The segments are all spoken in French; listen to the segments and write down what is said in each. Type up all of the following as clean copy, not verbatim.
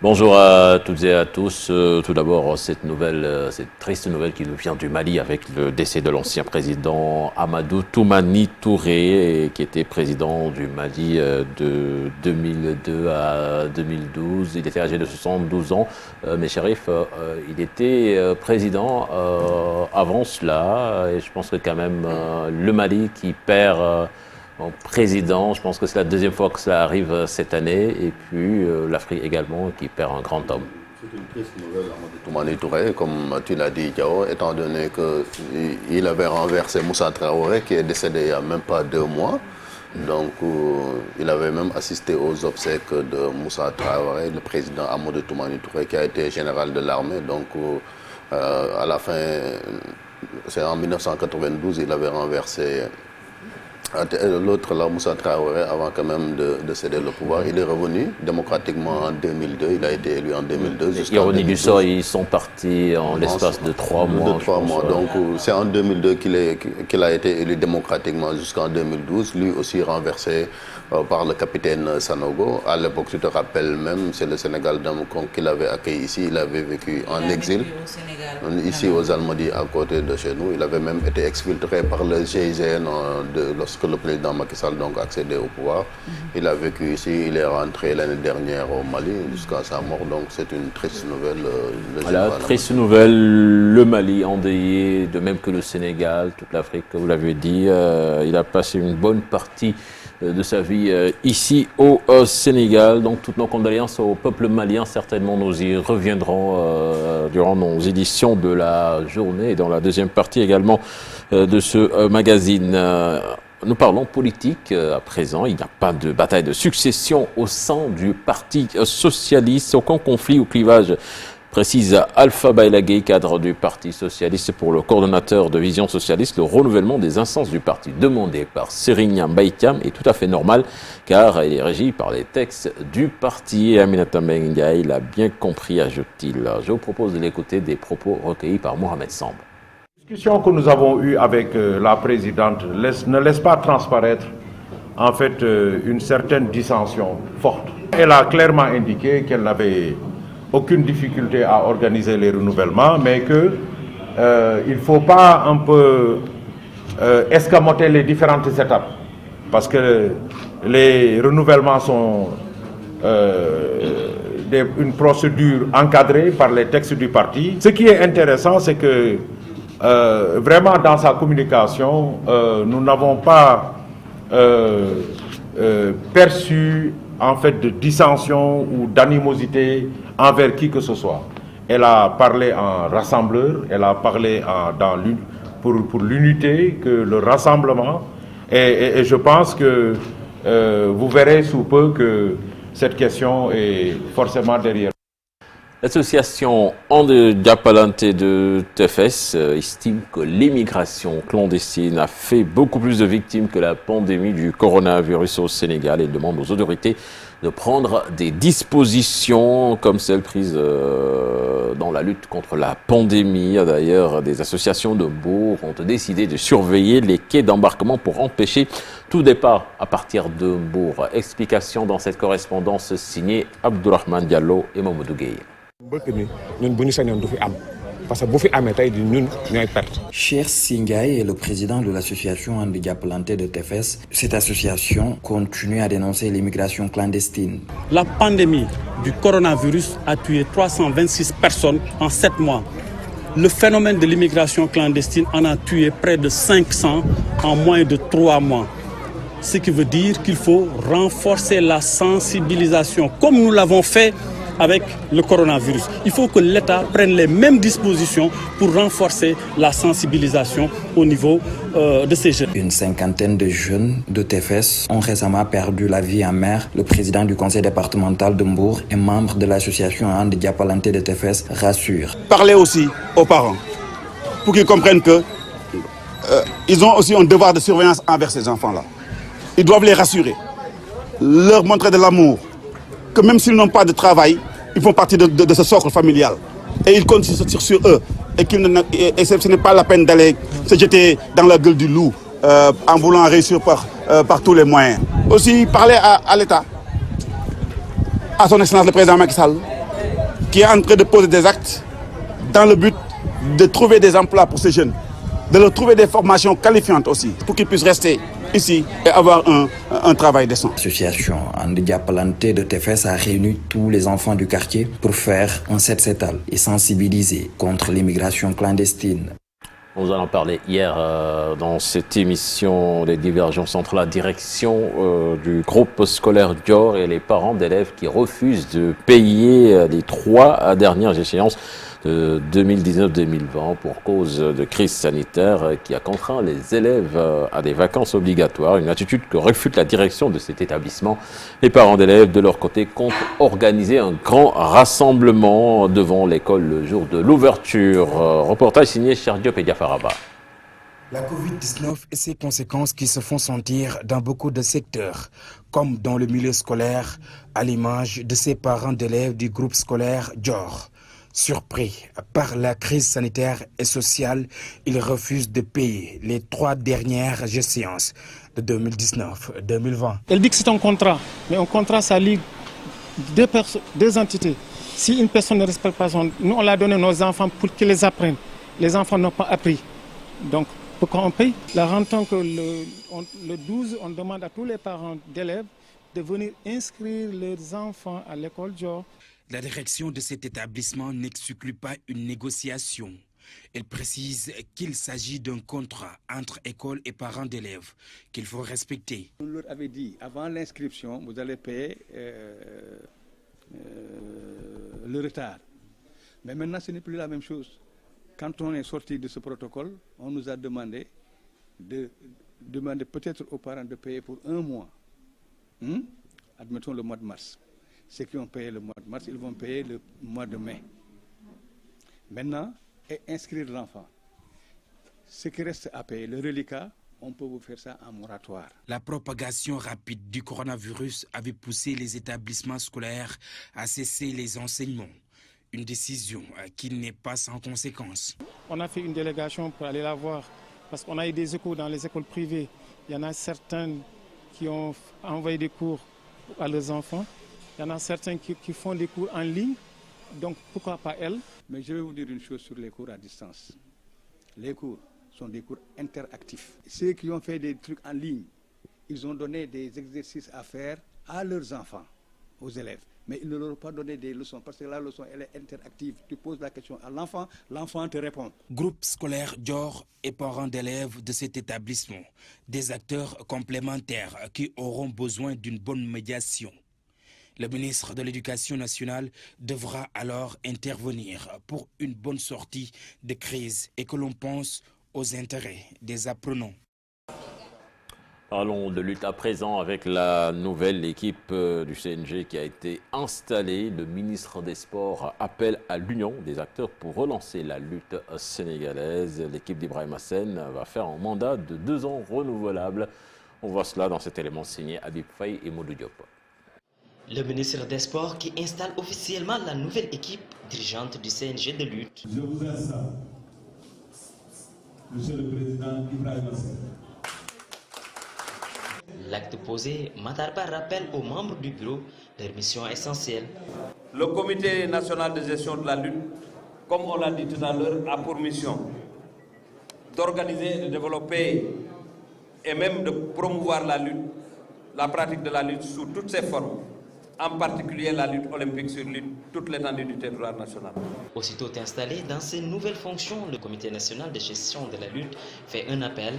Bonjour à toutes et à tous. Tout d'abord, cette triste nouvelle qui nous vient du Mali avec le décès de l'ancien président Amadou Toumani Touré, qui était président du Mali de 2002 à 2012. Il était âgé de 72 ans. Mais Chérif, il était président avant cela. Et je pense que quand même le Mali qui perd... en président, je pense que c'est la deuxième fois que cela arrive cette année, et puis l'Afrique également qui perd un grand homme. C'est une triste nouvelle, Amadou Toumani Touré, comme tu l'as dit, Diao, étant donné qu'il avait renversé Moussa Traoré, qui est décédé il n'y a même pas 2 mois. Donc, il avait même assisté aux obsèques de Moussa Traoré, le président Amadou Toumani Touré, qui a été général de l'armée. Donc, à la fin, c'est en 1992, il avait renversé l'autre, là, Moussa Traoré, avant quand même de céder le pouvoir. Il est revenu démocratiquement en 2002. Il a été élu en 2002. Ironie du sort, ils sont partis en l'espace de 3 mois. De 3 mois. Donc, c'est en 2002 qu'il a été élu démocratiquement jusqu'en 2012. Lui aussi renversé par le capitaine Sanogo. À l'époque, tu te rappelles même, c'est le Sénégal qu'il avait accueilli ici. Il avait vécu en exil, ici aux Almadies, à côté de chez nous. Il avait même été exfiltré par le GIGN lorsque le président Macky Sall donc accédé au pouvoir. Il a vécu ici, il est rentré l'année dernière au Mali jusqu'à sa mort. Donc c'est une triste nouvelle. Voilà, triste nouvelle, le Mali endeuillé, de même que le Sénégal, toute l'Afrique, vous l'avez dit. Il a passé une bonne partie de sa vie ici au Sénégal. Donc toutes nos condoléances au peuple malien. Certainement nous y reviendrons durant nos éditions de la journée et dans la deuxième partie également de ce magazine. Nous parlons politique à présent. Il n'y a pas de bataille de succession au sein du Parti socialiste. Aucun conflit ou clivage, précise Alpha Bailagé, cadre du Parti socialiste. Pour le coordonnateur de Vision socialiste, le renouvellement des instances du parti demandé par Serigne Mbaye Thiam est tout à fait normal car il est régi par les textes du parti. Aminata Mbengue Ndiaye l'a bien compris, ajoute-t-il. Je vous propose de l'écouter, des propos recueillis par Mohamed Samb. La discussion que nous avons eue avec la présidente ne laisse pas transparaître en fait une certaine dissension forte. Elle a clairement indiqué qu'elle n'avait aucune difficulté à organiser les renouvellements, mais qu'il ne faut pas un peu escamoter les différentes étapes, parce que les renouvellements sont une procédure encadrée par les textes du parti. Ce qui est intéressant, c'est que vraiment dans sa communication, nous n'avons pas perçu en fait de dissension ou d'animosité envers qui que ce soit. Elle a parlé en rassembleur, elle a parlé pour l'unité, que le rassemblement, et je pense que vous verrez sous peu que cette question est forcément derrière. L'association Ande Diapalante de TFS estime que l'immigration clandestine a fait beaucoup plus de victimes que la pandémie du coronavirus au Sénégal et demande aux autorités de prendre des dispositions comme celles prises dans la lutte contre la pandémie. D'ailleurs, des associations de Mbour ont décidé de surveiller les quais d'embarquement pour empêcher tout départ à partir de Mbour. Explication dans cette correspondance signée Abdourahmane Diallo et Mamadou Gueye. Cheikh Singay est le président de l'association Ande Diapalante de TFS. Cette association continue à dénoncer l'immigration clandestine. La pandémie du coronavirus a tué 326 personnes en 7 mois. Le phénomène de l'immigration clandestine en a tué près de 500 en moins de 3 mois. Ce qui veut dire qu'il faut renforcer la sensibilisation, comme nous l'avons fait avec le coronavirus. Il faut que l'État prenne les mêmes dispositions pour renforcer la sensibilisation au niveau de ces jeunes. Une cinquantaine de jeunes de TFS ont récemment perdu la vie en mer. Le président du conseil départemental de Mbour et membre de l'association Ande Diapalante de TFS rassure. Parler aussi aux parents pour qu'ils comprennent que ils ont aussi un devoir de surveillance envers ces enfants-là. Ils doivent les rassurer, leur montrer de l'amour, que même s'ils n'ont pas de travail, ils font partie de ce socle familial. Et ils comptent sur eux. Et ce n'est pas la peine d'aller se jeter dans la gueule du loup en voulant réussir par tous les moyens. Aussi, parler à l'État, à son excellence le président Macky Sall, qui est en train de poser des actes dans le but de trouver des emplois pour ces jeunes, de leur trouver des formations qualifiantes aussi, pour qu'ils puissent rester ici et avoir un travail décent. L'association And Diapalante de Tefes a réuni tous les enfants du quartier pour faire un set-setal et sensibiliser contre l'immigration clandestine. Nous allons parler hier dans cette émission des divergences entre la direction du groupe scolaire Dior et les parents d'élèves qui refusent de payer les 3 dernières échéances de 2019-2020 pour cause de crise sanitaire qui a contraint les élèves à des vacances obligatoires. Une attitude que refute la direction de cet établissement. Les parents d'élèves, de leur côté, comptent organiser un grand rassemblement devant l'école le jour de l'ouverture. Reportage signé Cherdiop et Diafaraba. La Covid-19 et ses conséquences qui se font sentir dans beaucoup de secteurs, comme dans le milieu scolaire, à l'image de ces parents d'élèves du groupe scolaire Dior. Surpris par la crise sanitaire et sociale, ils refusent de payer les 3 dernières échéances de 2019-2020. Elle dit que c'est un contrat, mais un contrat, ça lie deux entités. Si une personne ne respecte pas nous, on l'a donné à nos enfants pour qu'ils les apprennent. Les enfants n'ont pas appris. Donc, pourquoi on paye? La rentrant que le 12, on demande à tous les parents d'élèves de venir inscrire leurs enfants à l'école Dior. La direction de cet établissement n'exclut pas une négociation. Elle précise qu'il s'agit d'un contrat entre école et parents d'élèves qu'il faut respecter. On leur avait dit, avant l'inscription, vous allez payer le retard. Mais maintenant, ce n'est plus la même chose. Quand on est sorti de ce protocole, on nous a demandé peut-être aux parents de payer pour 1 mois. Admettons le mois de mars. Ceux qui ont payé le mois de mars, ils vont payer le mois de mai. Maintenant, et inscrire l'enfant. Ce qui reste à payer, le reliquat, on peut vous faire ça en moratoire. La propagation rapide du coronavirus avait poussé les établissements scolaires à cesser les enseignements. Une décision qui n'est pas sans conséquences. On a fait une délégation pour aller la voir, parce qu'on a eu des échos dans les écoles privées. Il y en a certains qui ont envoyé des cours à leurs enfants. Il y en a certains qui font des cours en ligne, donc pourquoi pas elles? Mais je vais vous dire une chose sur les cours à distance. Les cours sont des cours interactifs. Ceux qui ont fait des trucs en ligne, ils ont donné des exercices à faire à leurs enfants, aux élèves. Mais ils ne leur ont pas donné des leçons, parce que la leçon, elle est interactive. Tu poses la question à l'enfant, l'enfant te répond. Groupe scolaire Dior et parents d'élèves de cet établissement, des acteurs complémentaires qui auront besoin d'une bonne médiation. Le ministre de l'Éducation nationale devra alors intervenir pour une bonne sortie de crise et que l'on pense aux intérêts des apprenants. Parlons de lutte à présent avec la nouvelle équipe du CNG qui a été installée. Le ministre des Sports appelle à l'union des acteurs pour relancer la lutte sénégalaise. L'équipe d'Ibrahim Hassen va faire un mandat de 2 ans renouvelable. On voit cela dans cet élément signé Habib Faye et Modou Diop. Le ministre des Sports qui installe officiellement la nouvelle équipe dirigeante du CNG de lutte. Je vous installe, Monsieur le Président Ibrahim Hassen. L'acte posé, Matarba rappelle aux membres du bureau leur mission essentielle. Le comité national de gestion de la lutte, comme on l'a dit tout à l'heure, a pour mission d'organiser, de développer et même de promouvoir la lutte, la pratique de la lutte sous toutes ses formes, en particulier la lutte olympique sur toute l'étendue du territoire national. Aussitôt installé dans ses nouvelles fonctions, le comité national de gestion de la lutte fait un appel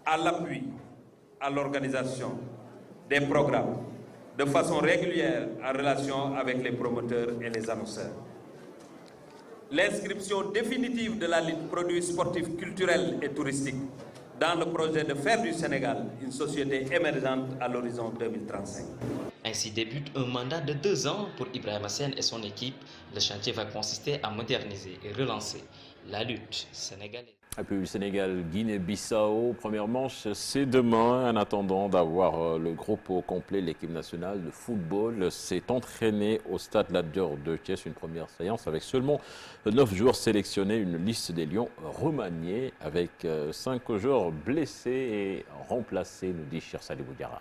à l'appui, à l'organisation des programmes de façon régulière en relation avec les promoteurs et les annonceurs. L'inscription définitive de la lutte produits sportifs culturels et touristiques dans le projet de faire du Sénégal une société émergente à l'horizon 2035. Ainsi débute un mandat de 2 ans pour Ibrahim Hassen et son équipe. Le chantier va consister à moderniser et relancer la lutte sénégalaise. Et puis Sénégal-Guinée-Bissau, première manche, c'est demain. En attendant d'avoir le groupe au complet, l'équipe nationale de football s'est entraînée au stade Lat Dior de Thiès, une première séance avec seulement 9 joueurs sélectionnés, une liste des Lions remaniée avec 5 joueurs blessés et remplacés, nous dit Chir Salibou Diarra.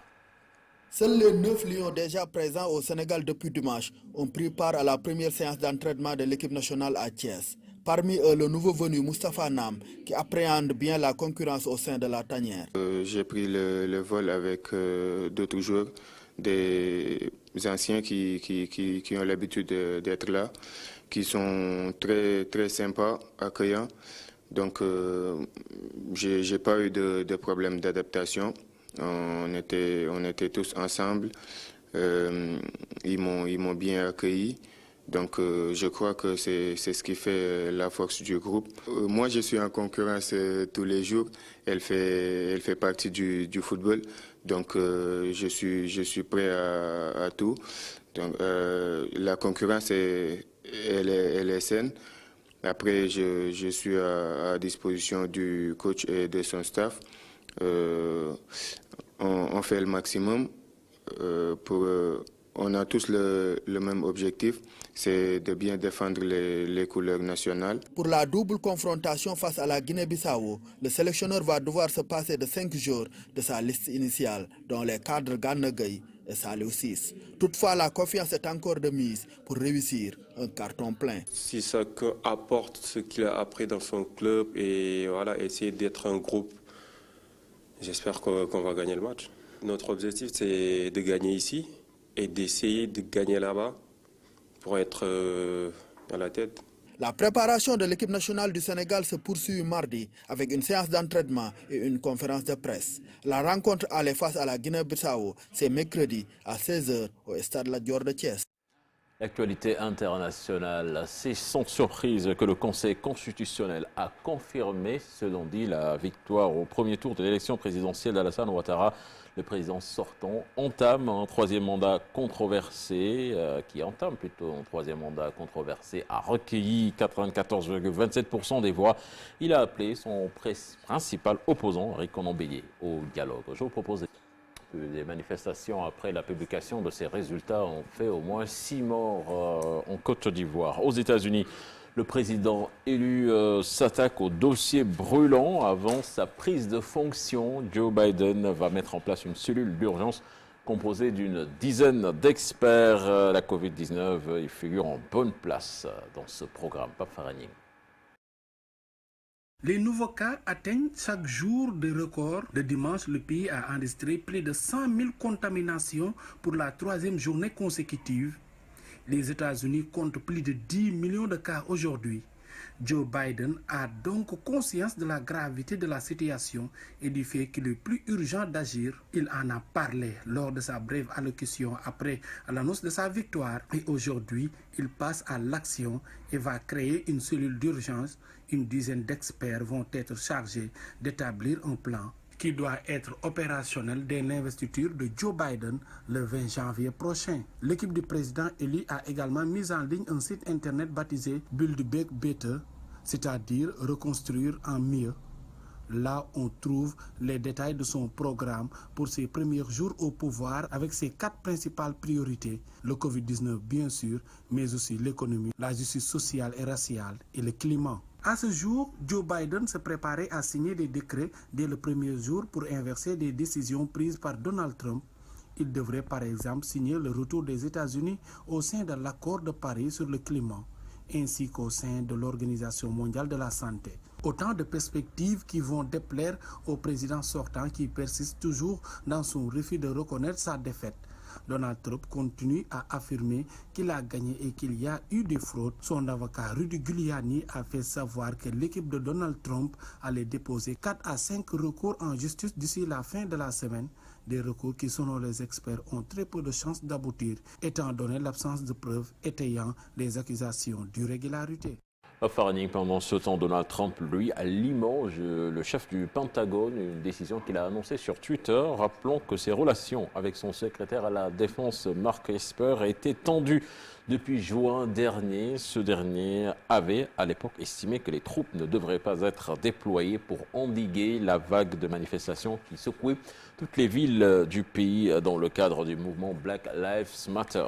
Seuls les 9 lions déjà présents au Sénégal depuis dimanche ont pris part à la première séance d'entraînement de l'équipe nationale à Thiès. Parmi eux, le nouveau venu Moustapha Nam, qui appréhende bien la concurrence au sein de la tanière. J'ai pris le vol avec d'autres joueurs, des anciens qui ont l'habitude d'être là, qui sont très, très sympas, accueillants. Donc, je n'ai pas eu de problème d'adaptation. On était tous ensemble. Ils m'ont bien accueilli. Donc, je crois que c'est ce qui fait la force du groupe. Moi, je suis en concurrence tous les jours. Elle fait partie du football. Donc, je suis prêt à tout. Donc, la concurrence, elle est saine. Après, je suis à disposition du coach et de son staff. On fait le maximum. On a tous le même objectif, c'est de bien défendre les couleurs nationales. Pour la double confrontation face à la Guinée-Bissau, le sélectionneur va devoir se passer de 5 jours de sa liste initiale, dont les cadres Gana Gueye et Saliou Ciss. Toutefois, la confiance est encore de mise pour réussir un carton plein. Si chacun apporte ce qu'il a appris dans son club et voilà, essayer d'être un groupe, j'espère qu'on va gagner le match. Notre objectif, c'est de gagner ici et d'essayer de gagner là-bas pour être à la tête. La préparation de l'équipe nationale du Sénégal se poursuit mardi avec une séance d'entraînement et une conférence de presse. La rencontre aller face à la Guinée-Bissau, c'est mercredi à 16h au stade Lat Dior de Thiès. L'actualité internationale, c'est sans surprise que le Conseil constitutionnel a confirmé, selon dit, la victoire au premier tour de l'élection présidentielle d'Alassane Ouattara. Le président sortant entame un troisième mandat controversé, a recueilli 94,27% des voix. Il a appelé son principal opposant, Ricon Bélier, au dialogue. Je vous propose des manifestations après la publication de ces résultats ont fait au moins 6 morts en Côte d'Ivoire. Aux États-Unis, le président élu s'attaque au dossier brûlant avant sa prise de fonction. Joe Biden va mettre en place une cellule d'urgence composée d'une dizaine d'experts. La Covid-19, il figure en bonne place dans ce programme. Pape Faragning. Les nouveaux cas atteignent chaque jour des records. De dimanche, le pays a enregistré plus de 100 000 contaminations pour la 3e journée consécutive. Les États-Unis comptent plus de 10 millions de cas aujourd'hui. Joe Biden a donc conscience de la gravité de la situation et du fait qu'il est plus urgent d'agir. Il en a parlé lors de sa brève allocution après l'annonce de sa victoire. Et aujourd'hui, il passe à l'action et va créer une cellule d'urgence. Une dizaine d'experts vont être chargés d'établir un plan qui doit être opérationnel dès l'investiture de Joe Biden le 20 janvier prochain. L'équipe du président élu a également mis en ligne un site internet baptisé Build Back Better, c'est-à-dire reconstruire en mieux. Là, on trouve les détails de son programme pour ses premiers jours au pouvoir avec ses 4 principales priorités. Le Covid-19, bien sûr, mais aussi l'économie, la justice sociale et raciale et le climat. À ce jour, Joe Biden se préparait à signer des décrets dès le premier jour pour inverser des décisions prises par Donald Trump. Il devrait par exemple signer le retour des États-Unis au sein de l'accord de Paris sur le climat, ainsi qu'au sein de l'Organisation mondiale de la santé. Autant de perspectives qui vont déplaire au président sortant qui persiste toujours dans son refus de reconnaître sa défaite. Donald Trump continue à affirmer qu'il a gagné et qu'il y a eu des fraudes. Son avocat Rudy Giuliani a fait savoir que l'équipe de Donald Trump allait déposer 4 à 5 recours en justice d'ici la fin de la semaine. Des recours qui, selon les experts, ont très peu de chances d'aboutir, étant donné l'absence de preuves étayant les accusations d'irrégularité. Faragning, pendant ce temps, Donald Trump, lui, à Limoges, le chef du Pentagone, une décision qu'il a annoncée sur Twitter. Rappelons que ses relations avec son secrétaire à la Défense, Mark Esper, étaient tendues depuis juin dernier. Ce dernier avait, à l'époque, estimé que les troupes ne devraient pas être déployées pour endiguer la vague de manifestations qui secouait toutes les villes du pays dans le cadre du mouvement Black Lives Matter.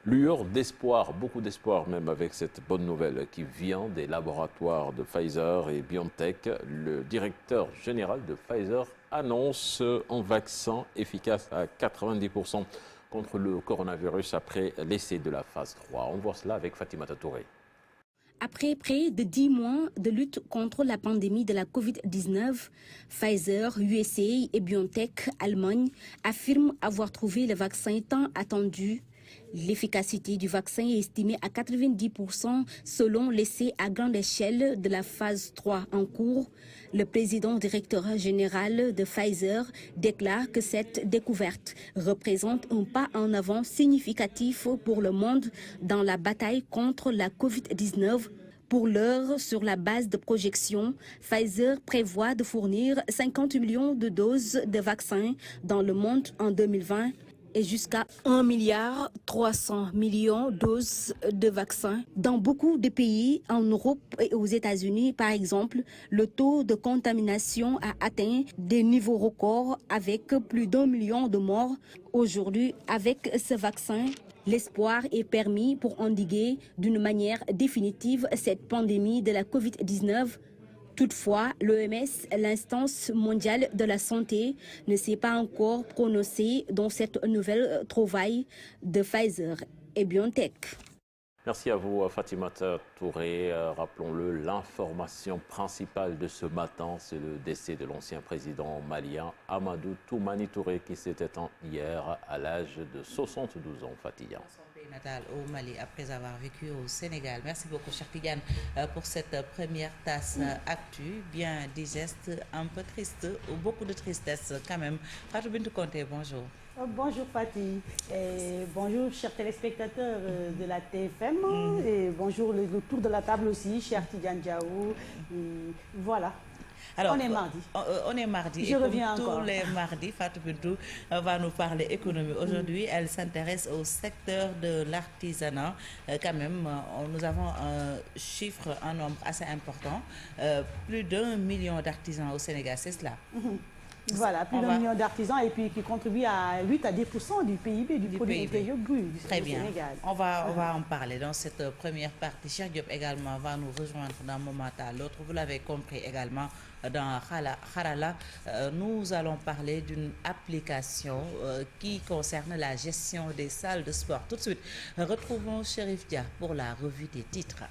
Lueur d'espoir, beaucoup d'espoir même avec cette bonne nouvelle qui vient des laboratoires de Pfizer et BioNTech. Le directeur général de Pfizer annonce un vaccin efficace à 90% contre le coronavirus après l'essai de la phase 3. On voit cela avec Fatimata Touré. Après près de 10 mois de lutte contre la pandémie de la Covid-19, Pfizer, USA et BioNTech, Allemagne, affirment avoir trouvé le vaccin tant attendu. L'efficacité du vaccin est estimée à 90% selon l'essai à grande échelle de la phase 3 en cours. Le président directeur général de Pfizer déclare que cette découverte représente un pas en avant significatif pour le monde dans la bataille contre la Covid-19. Pour l'heure, sur la base de projections, Pfizer prévoit de fournir 50 millions de doses de vaccins dans le monde en 2020. Et jusqu'à 1,3 milliard de doses de vaccins. Dans beaucoup de pays, en Europe et aux États-Unis, par exemple, le taux de contamination a atteint des niveaux records avec plus d'1 million de morts. Aujourd'hui, avec ce vaccin, l'espoir est permis pour endiguer d'une manière définitive cette pandémie de la Covid-19. Toutefois, l'OMS, l'instance mondiale de la santé, ne s'est pas encore prononcée dans cette nouvelle trouvaille de Pfizer et BioNTech. Merci à vous, Fatimata Touré. Rappelons-le, l'information principale de ce matin, c'est le décès de l'ancien président malien Amadou Toumani Touré qui s'est éteint hier à l'âge de 72 ans. Fatiya. Natal au Mali après avoir vécu au Sénégal. Merci beaucoup, Cheikh Tidiane, pour cette première tasse actu, bien digeste, un peu triste, ou beaucoup de tristesse quand même. Fatou Bintou Konté, bonjour. Bonjour Fatih, et bonjour chers téléspectateurs de la TFM, et bonjour le tour de la table aussi, cher Tidiane Diaou, voilà. Alors, on est mardi. On est mardi. Je reviens comme encore. Tous les mardis, Fatou Bintou va nous parler économie. Aujourd'hui, elle s'intéresse au secteur de l'artisanat. Quand même, nous avons un chiffre, un nombre assez important. Plus d'1 million d'artisans au Sénégal, c'est cela. Voilà, plus d'1 million d'artisans et puis qui contribuent à 8 à 10% du PIB, du produit intérieur brut du Sénégal. On va en parler dans cette première partie. Cheikh Diop également va nous rejoindre d'un moment à l'autre. Vous l'avez compris également dans Harala. Nous allons parler d'une application qui concerne la gestion des salles de sport. Tout de suite, retrouvons Chérif Dia pour la revue des titres.